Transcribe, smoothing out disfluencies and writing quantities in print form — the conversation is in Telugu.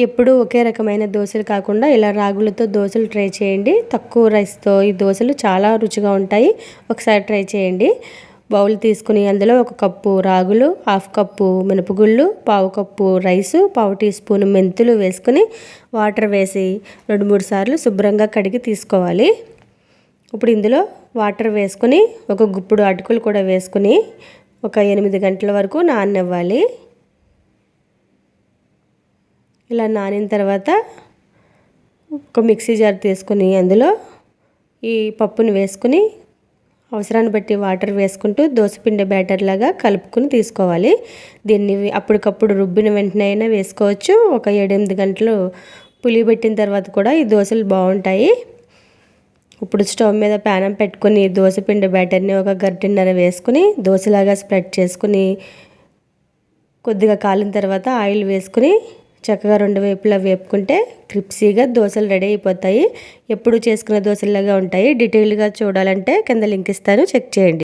ఎప్పుడూ ఒకే రకమైన దోశలు కాకుండా ఇలా రాగులతో దోశలు ట్రై చేయండి. తక్కువ రైస్తో ఈ దోశలు చాలా రుచిగా ఉంటాయి. ఒకసారి ట్రై చేయండి. బౌల్ తీసుకుని అందులో 1 కప్పు రాగులు, 1/2 కప్పు మినపగుళ్ళు, 1/4 కప్పు రైసు, 1/4 టీ స్పూన్ మెంతులు వేసుకుని వాటర్ వేసి 2-3 సార్లు శుభ్రంగా కడిగి తీసుకోవాలి. ఇప్పుడు ఇందులో వాటర్ వేసుకుని ఒక గుప్పుడు అటుకులు కూడా వేసుకుని ఒక 8 గంటల వరకు నాననివ్వాలి. ఇలా నానిన తర్వాత ఒక మిక్సీ జార్ తీసుకుని అందులో ఈ పప్పుని వేసుకుని అవసరాన్ని బట్టి వాటర్ వేసుకుంటూ దోసపిండి బ్యాటర్ లాగా కలుపుకుని తీసుకోవాలి. దీన్ని అప్పటికప్పుడు రుబ్బిన వెంటనే అయినా వేసుకోవచ్చు. ఒక 7-8 గంటలు పులియబెట్టిన తర్వాత కూడా ఈ దోశలు బాగుంటాయి. ఇప్పుడు స్టవ్ మీద ప్యానం పెట్టుకుని దోసపిండి బ్యాటర్ని ఒక గరిటెన్నర వేసుకుని దోశలాగా స్ప్రెడ్ చేసుకుని కొద్దిగా కాలిన తర్వాత ఆయిల్ వేసుకుని చక్కగా 2 వైపులా వేపుకుంటే క్రిప్సీగా దోశలు రెడీ అయిపోతాయి. ఎప్పుడు చేసుకునే దోశలాగా ఉంటాయి. డీటెయిల్గా చూడాలంటే కింద లింక్ ఇస్తాను, చెక్ చేయండి.